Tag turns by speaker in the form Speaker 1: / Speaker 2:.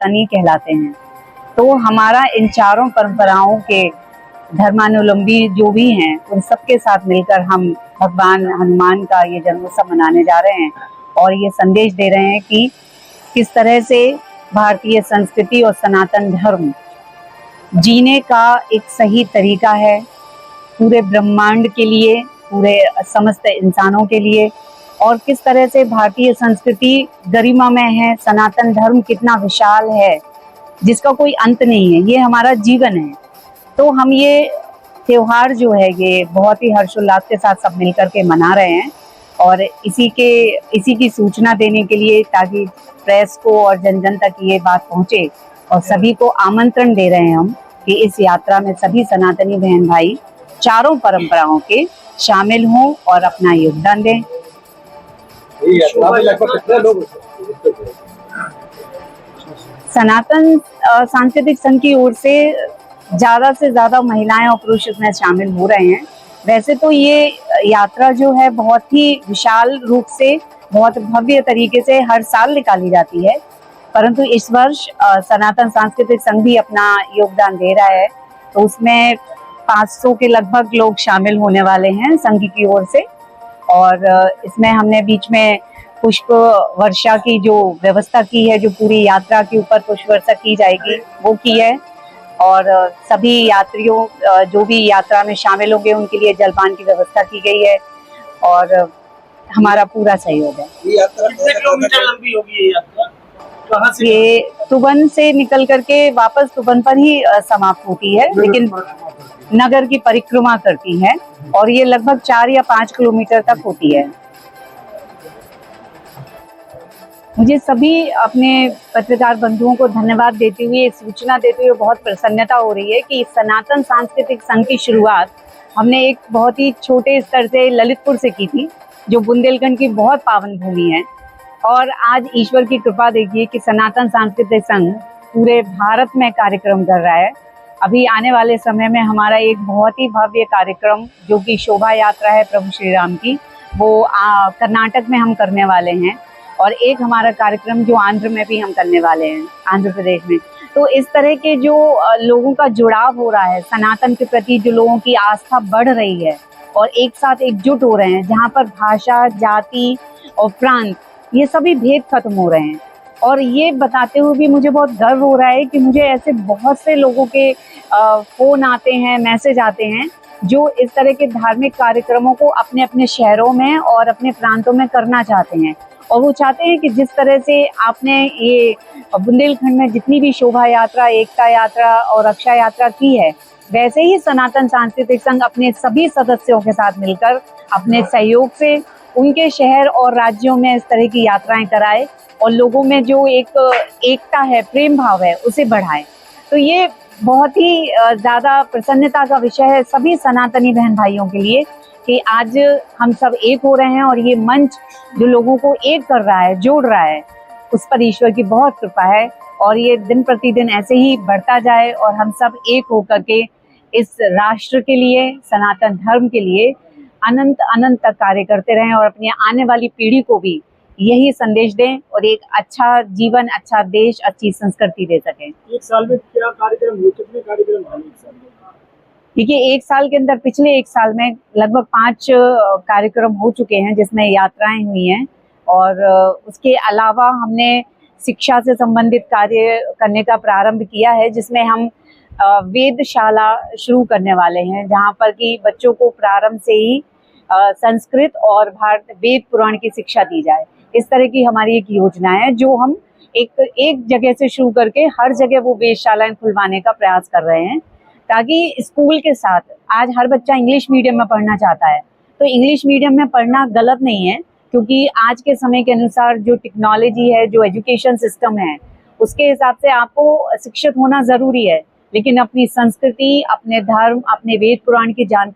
Speaker 1: सनातनी कहलाते हैं। तो हमारा इन चारों परंपराओं के धर्मानुलंबी जो भी हैं उन सबके साथ मिलकर हम भगवान हनुमान का ये जन्मोत्सव मनाने जा रहे हैं और ये संदेश दे रहे हैं कि किस तरह से भारतीय संस्कृति और सनातन धर्म जीने का एक सही तरीका है पूरे ब्रह्मांड के लिए, पूरे समस्त इंसानों के लिए, और किस तरह से भारतीय संस्कृति गरिमामय है, सनातन धर्म कितना विशाल है जिसका कोई अंत नहीं है, ये हमारा जीवन है। तो हम ये त्योहार जो है ये बहुत ही हर्षोल्लास के साथ सब मिलकर के मना रहे हैं और इसी की सूचना देने के लिए, ताकि प्रेस को और जन जन तक ये बात पहुंचे, और सभी को आमंत्रण दे रहे हैं हम कि इस यात्रा में सभी सनातनी बहन भाई चारों परंपराओं के शामिल हों और अपना योगदान दें। सनातन सांस्कृतिक संघ की ओर से ज्यादा महिलाएं और पुरुष इसमें शामिल हो रहे हैं। वैसे तो ये यात्रा जो है बहुत ही विशाल रूप से, बहुत भव्य तरीके से हर साल निकाली जाती है, परंतु इस वर्ष सनातन सांस्कृतिक संघ भी अपना योगदान दे रहा है। तो उसमें 500 के लगभग लोग शामिल होने वाले हैं संघ की ओर से, और इसमें हमने बीच में पुष्प वर्षा की जो व्यवस्था की है, जो पूरी यात्रा के ऊपर पुष्प वर्षा की जाएगी वो की है, और सभी यात्रियों जो भी यात्रा में शामिल होंगे उनके लिए जलपान की व्यवस्था की गई है और हमारा पूरा सहयोग है।
Speaker 2: कितने किलोमीटर लंबी होगी ये यात्रा? कहाँ से?
Speaker 1: ये तुबन से निकल करके वापस तुबन पर ही समाप्त होती है, लेकिन नगर की परिक्रमा करती है और ये लगभग 4 या 5 किलोमीटर तक होती है। मुझे सभी अपने पत्रकार बंधुओं को धन्यवाद देते हुए, सूचना देते हुए बहुत प्रसन्नता हो रही है कि सांस्कृतिक सांस्कृतिक संघ की शुरुआत हमने एक बहुत ही छोटे स्तर से ललितपुर से की थी, जो बुंदेलखंड की बहुत पावन भूमि है, और आज ईश्वर की कृपा देखिए कि सनातन सांस्कृतिक संघ पूरे भारत में कार्यक्रम कर रहा है। अभी आने वाले समय में हमारा एक बहुत ही भव्य कार्यक्रम जो कि शोभा यात्रा है प्रभु श्री राम की, वो कर्नाटक में हम करने वाले हैं, और एक हमारा कार्यक्रम जो आंध्र में भी हम करने वाले हैं, आंध्र प्रदेश में। तो इस तरह के जो लोगों का जुड़ाव हो रहा है, सनातन के प्रति जो लोगों की आस्था बढ़ रही है और एक साथ एकजुट हो रहे हैं, जहाँ पर भाषा, जाति और प्रांत ये सभी भेद खत्म हो रहे हैं। और ये बताते हुए भी मुझे बहुत गर्व हो रहा है कि मुझे ऐसे बहुत से लोगों के फोन आते हैं, मैसेज आते हैं जो इस तरह के धार्मिक कार्यक्रमों को अपने अपने शहरों में और अपने प्रांतों में करना चाहते हैं, और वो चाहते हैं कि जिस तरह से आपने ये बुंदेलखंड में जितनी भी शोभा यात्रा, एकता यात्रा और रक्षा यात्रा की है, वैसे ही सनातन सांस्कृतिक संघ अपने सभी सदस्यों के साथ मिलकर अपने सहयोग से उनके शहर और राज्यों में इस तरह की यात्राएं कराए और लोगों में जो एक एकता है, प्रेम भाव है, उसे बढ़ाए। तो ये बहुत ही ज़्यादा प्रसन्नता का विषय है सभी सनातनी बहन भाइयों के लिए कि आज हम सब एक हो रहे हैं, और ये मंच जो लोगों को एक कर रहा है, जोड़ रहा है, उस पर ईश्वर की बहुत कृपा है, और ये दिन प्रतिदिन ऐसे ही बढ़ता जाए और हम सब एक होकर के इस राष्ट्र के लिए, सनातन धर्म के लिए अनंत अनंत तक कार्य करते रहें और अपनी आने वाली पीढ़ी को भी यही संदेश दें और एक अच्छा जीवन, अच्छा देश, अच्छी संस्कृति दे सकें।
Speaker 2: एक साल में क्या कार्यक्रम हुए, कितने कार्यक्रम हुए एक साल में?
Speaker 1: देखिए, एक साल के अंदर, पिछले एक साल में लगभग 5 कार्यक्रम हो चुके हैं जिसमें यात्राएं हुई हैं, और उसके अलावा हमने शिक्षा से संबंधित कार्य करने का प्रारंभ किया है, जिसमें हम वेदशाला शुरू करने वाले हैं, जहां पर कि बच्चों को प्रारंभ से ही संस्कृत और भारत वेद पुराण की शिक्षा दी जाए। इस तरह की हमारी एक योजना है जो हम एक जगह से शुरू करके हर जगह वो वेदशालाएं खुलवाने का प्रयास कर रहे हैं, ताकि स्कूल के साथ आज हर बच्चा इंग्लिश मीडियम में पढ़ना चाहता है। तो इंग्लिश मीडियम में पढ़ना गलत नहीं है, क्योंकि आज के समय के अनुसार जो टेक्नोलॉजी है, जो एजुकेशन सिस्टम है, उसके हिसाब से आपको शिक्षित होना ज़रूरी है, लेकिन अपनी संस्कृति, अपने धर्म, अपने वेद पुराण की जानकारी